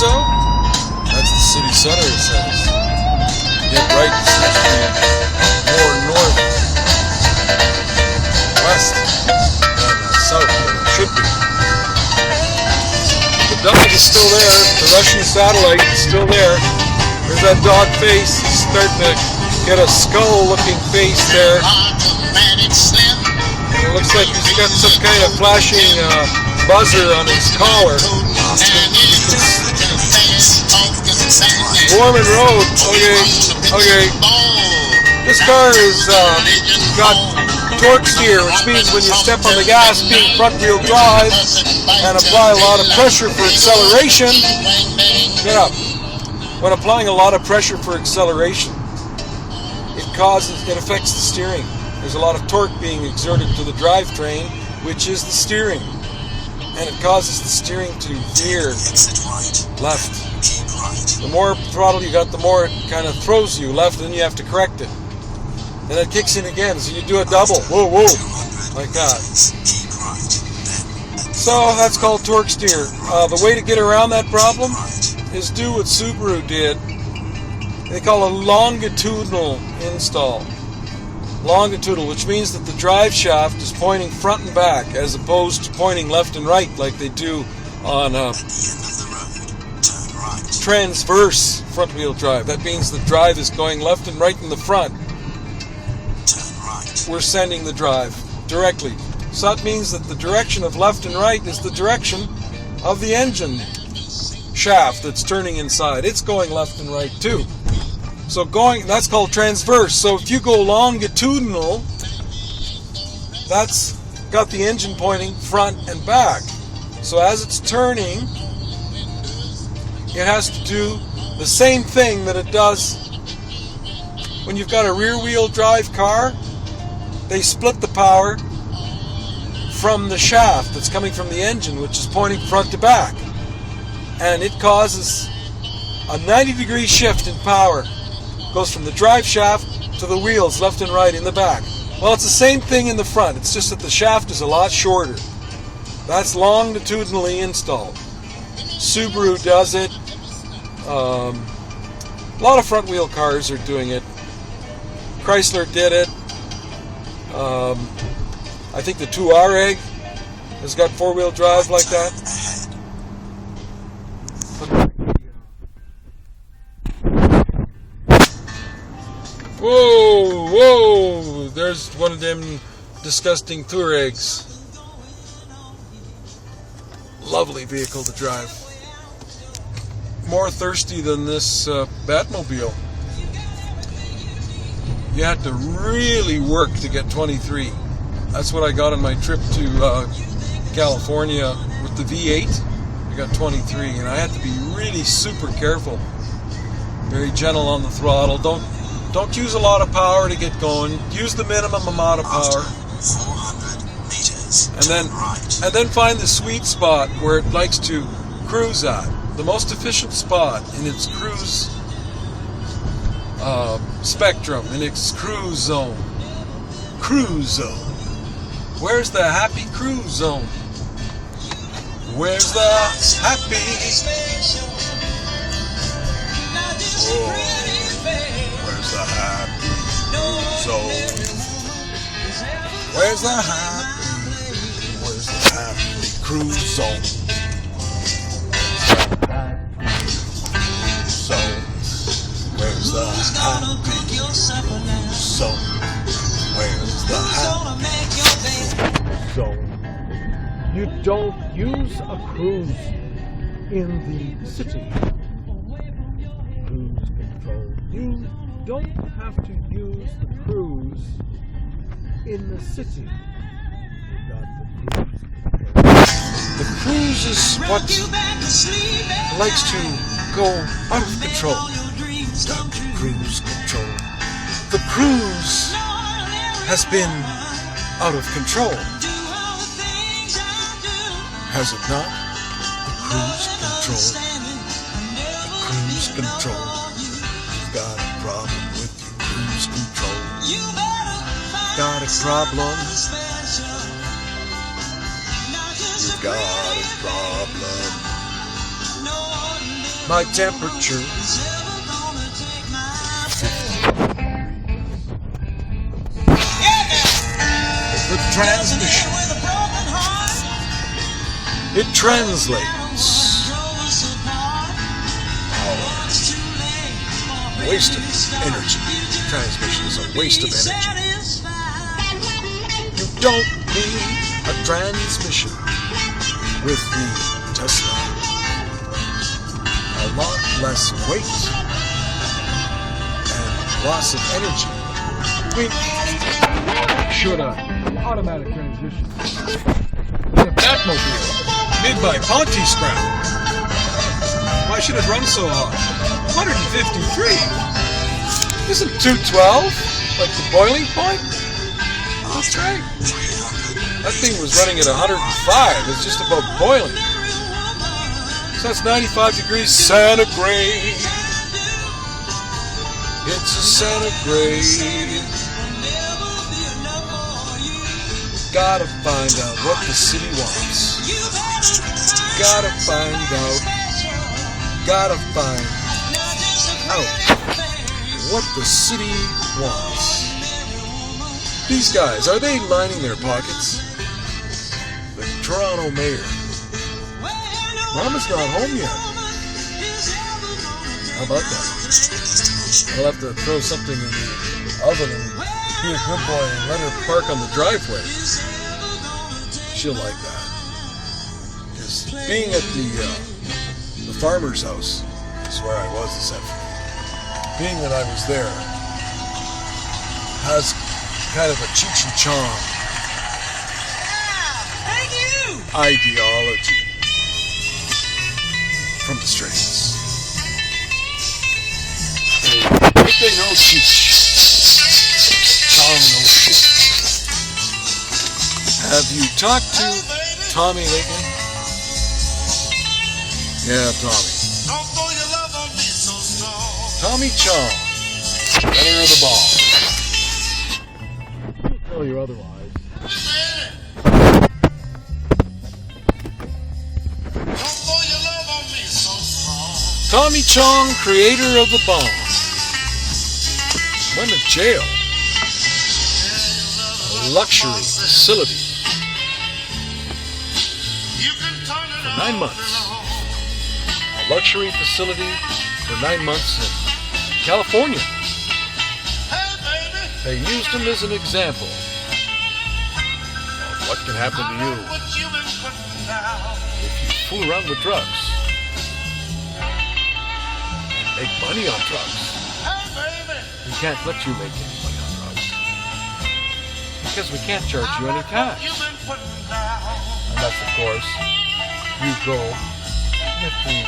so? That's the city center, it says. Get right, it seems to be more north, west, than south than it should be. The dog is still there. The Russian satellite is still there. There's that dog face. He's starting to get a skull-looking face there. And it looks like he's got some kind of flashing buzzer on his collar. Warman Road. Okay. This car is got torque steer, which means when you step on the gas, being front-wheel drive, and apply a lot of pressure for acceleration. Get up. When applying a lot of pressure for acceleration, it affects the steering. There's a lot of torque being exerted to the drivetrain, which is the steering, and it causes the steering to veer left. The more throttle you got, the more it kind of throws you left, and then you have to correct it. And it kicks in again, so you do a double. Whoa, like that. So that's called torque steer. The way to get around that problem is do what Subaru did. They call a longitudinal install. Longitudinal, which means that the drive shaft is pointing front and back, as opposed to pointing left and right like they do on transverse front-wheel drive. That means the drive is going left and right in the front. We're sending the drive directly. So that means that the direction of left and right is the direction of the engine shaft that's turning inside. It's going left and right too. So that's called transverse. So if you go longitudinal, that's got the engine pointing front and back. So as it's turning, it has to do the same thing that it does when you've got a rear-wheel drive car. They split the power from the shaft that's coming from the engine, which is pointing front to back. And it causes a 90-degree shift in power. It goes from the drive shaft to the wheels, left and right in the back. Well, it's the same thing in the front. It's just that the shaft is a lot shorter. That's longitudinally installed. Subaru does it. A lot of front-wheel cars are doing it. Chrysler did it. I think the Touareg has got four-wheel drive like that. Whoa! There's one of them disgusting Touaregs. Lovely vehicle to drive. More thirsty than this Batmobile. You had to really work to get 23. That's what I got on my trip to California with the V8. I got 23, and I had to be really super careful. Very gentle on the throttle. Don't use a lot of power to get going. Use the minimum amount of power. And then find the sweet spot where it likes to cruise at. The most efficient spot in its cruise spectrum, in its cruise zone. Cruise zone. Where's the happy cruise zone? Where's the happy? Oh, where's the happy cruise zone? Where's the happy cruise zone? Where's the happy cruise zone? Where's the happy cruise zone? You don't use a cruise in the city. Cruise control. You don't have to use the cruise in the city. You got the cruise control. The cruise is what likes to go out of control. Got the cruise control. The cruise has been out of control. Has it not? The cruise control. The cruise control. You've got a problem with your cruise control. Got a problem. You've got a problem. My temperature. The transmission. It translates power. Waste of energy. Transmission is a waste of energy. You don't need a transmission with the Tesla. A lot less weight and loss of energy. Should automatic transmission. The Batmobile, made by Ponty Scrap. Why should it run so hard? 153. Isn't 212 like the boiling point? That's right. That thing was running at 105. It's just about boiling. So that's 95 degrees centigrade. It's a centigrade. Gotta find out what the city wants. Gotta find out what the city wants. These guys, are they lining their pockets? The Toronto mayor. Mama's not home yet. How about that? I'll have to throw something in the oven and be a good boy and let her park on the driveway. She'll like that. Because being at the farmer's house is where I was this afternoon. Being that I was there has kind of a Cheech and Chong ideology from the Straits. If they know Cheech, Chong knows shit. Have you talked to Tommy lately? Yeah, Tommy. Tommy Chong, winner of the ball. I'll tell you otherwise. Tommy Chong, creator of the bomb, went to jail. A luxury facility for 9 months. A luxury facility for 9 months in California. They used him as an example of what can happen to you if you fool around with drugs. Make money on drugs. We can't let you make any money on drugs because we can't charge you any tax. Unless, of course, you go with the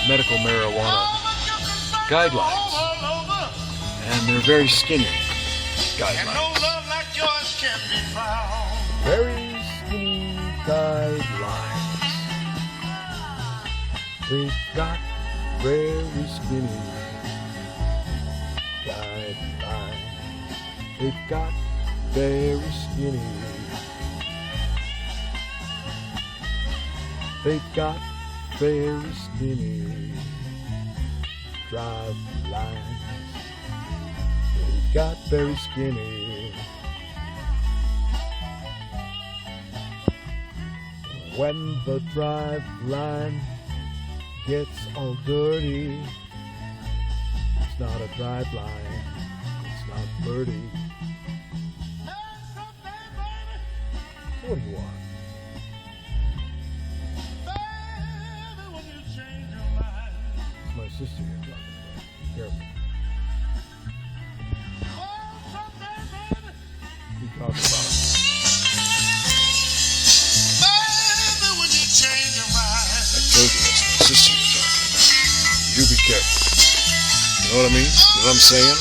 medical marijuana guidelines. And they're very skinny guidelines. Very skinny guidelines. They've got very skinny guidelines. They've got very skinny. They've got very skinny drive lines. They've got very skinny. When the drive line gets all dirty, it's not a drive line, it's not dirty. So what do you want? It's my sister you're talking about. Be careful. You talk about it. Sister you're talking about. You be careful. You know what I mean? You know what I'm saying?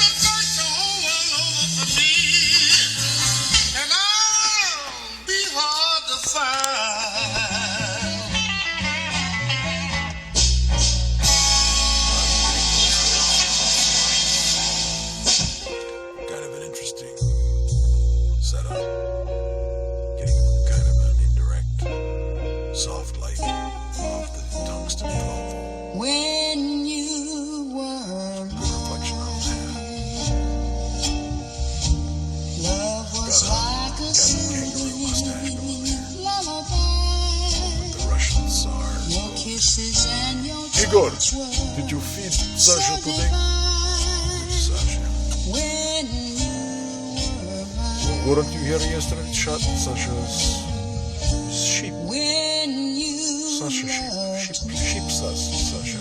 Kind of an interesting setup. Getting kind of an indirect soft light off the tungsten 12 volt. When Igor, did you feed Sasha today? Sasha. Weren't you here yesterday? Shot Sasha's sheep. Sasha sheep Sasha.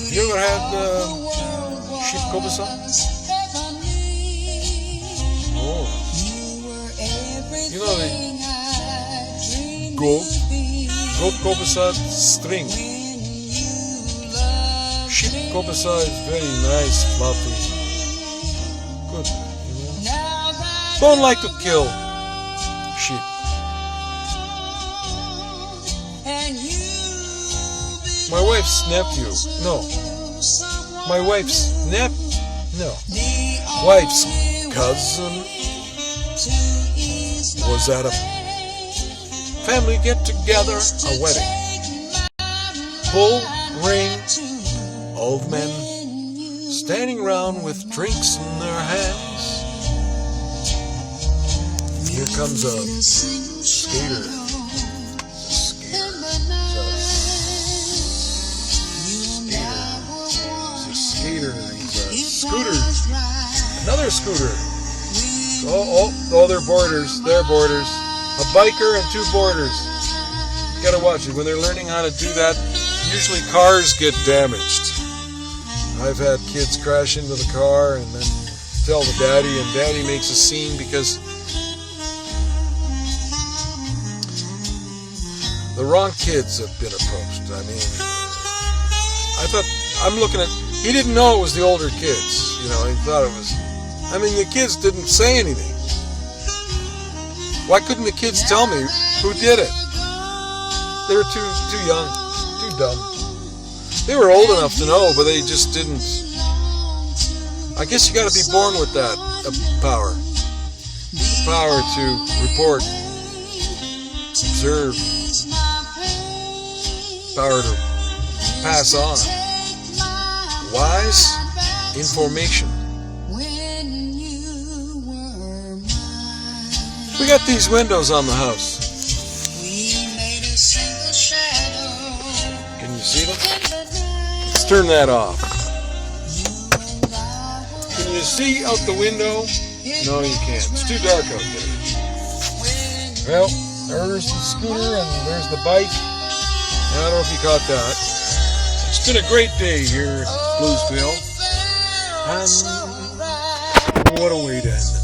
Have you ever had sheep kobasa? Oh. You know the goat kobasa string. Sheep kobasa is very nice, fluffy. Good, you know. Don't like to kill sheep. My wife's nephew, my wife's wife's cousin was at a family get-together, a wedding. Full ring, old men standing around with drinks in their hands. Here comes a skater. Scooter, another scooter. Oh, they're boarders. They're boarders. A biker and two boarders. You gotta watch it. When they're learning how to do that, usually cars get damaged. I've had kids crash into the car and then tell the daddy, and daddy makes a scene because the wrong kids have been approached. I mean, I'm looking at, he didn't know it was the older kids, you know, he thought it was, I mean, the kids didn't say anything. Why couldn't the kids tell me who did it? They were too young, too dumb. They were old enough to know, but they just didn't. I guess you got to be born with that power. The power to report, observe, power to pass on. Wise information. We got these windows on the house. Can you see them? Let's turn that off. Can you see out the window? No, you can't. It's too dark out there. Well, there's the scooter and there's the bike. I don't know if you caught that. It's been a great day here at Bluesville. And what a way to end it.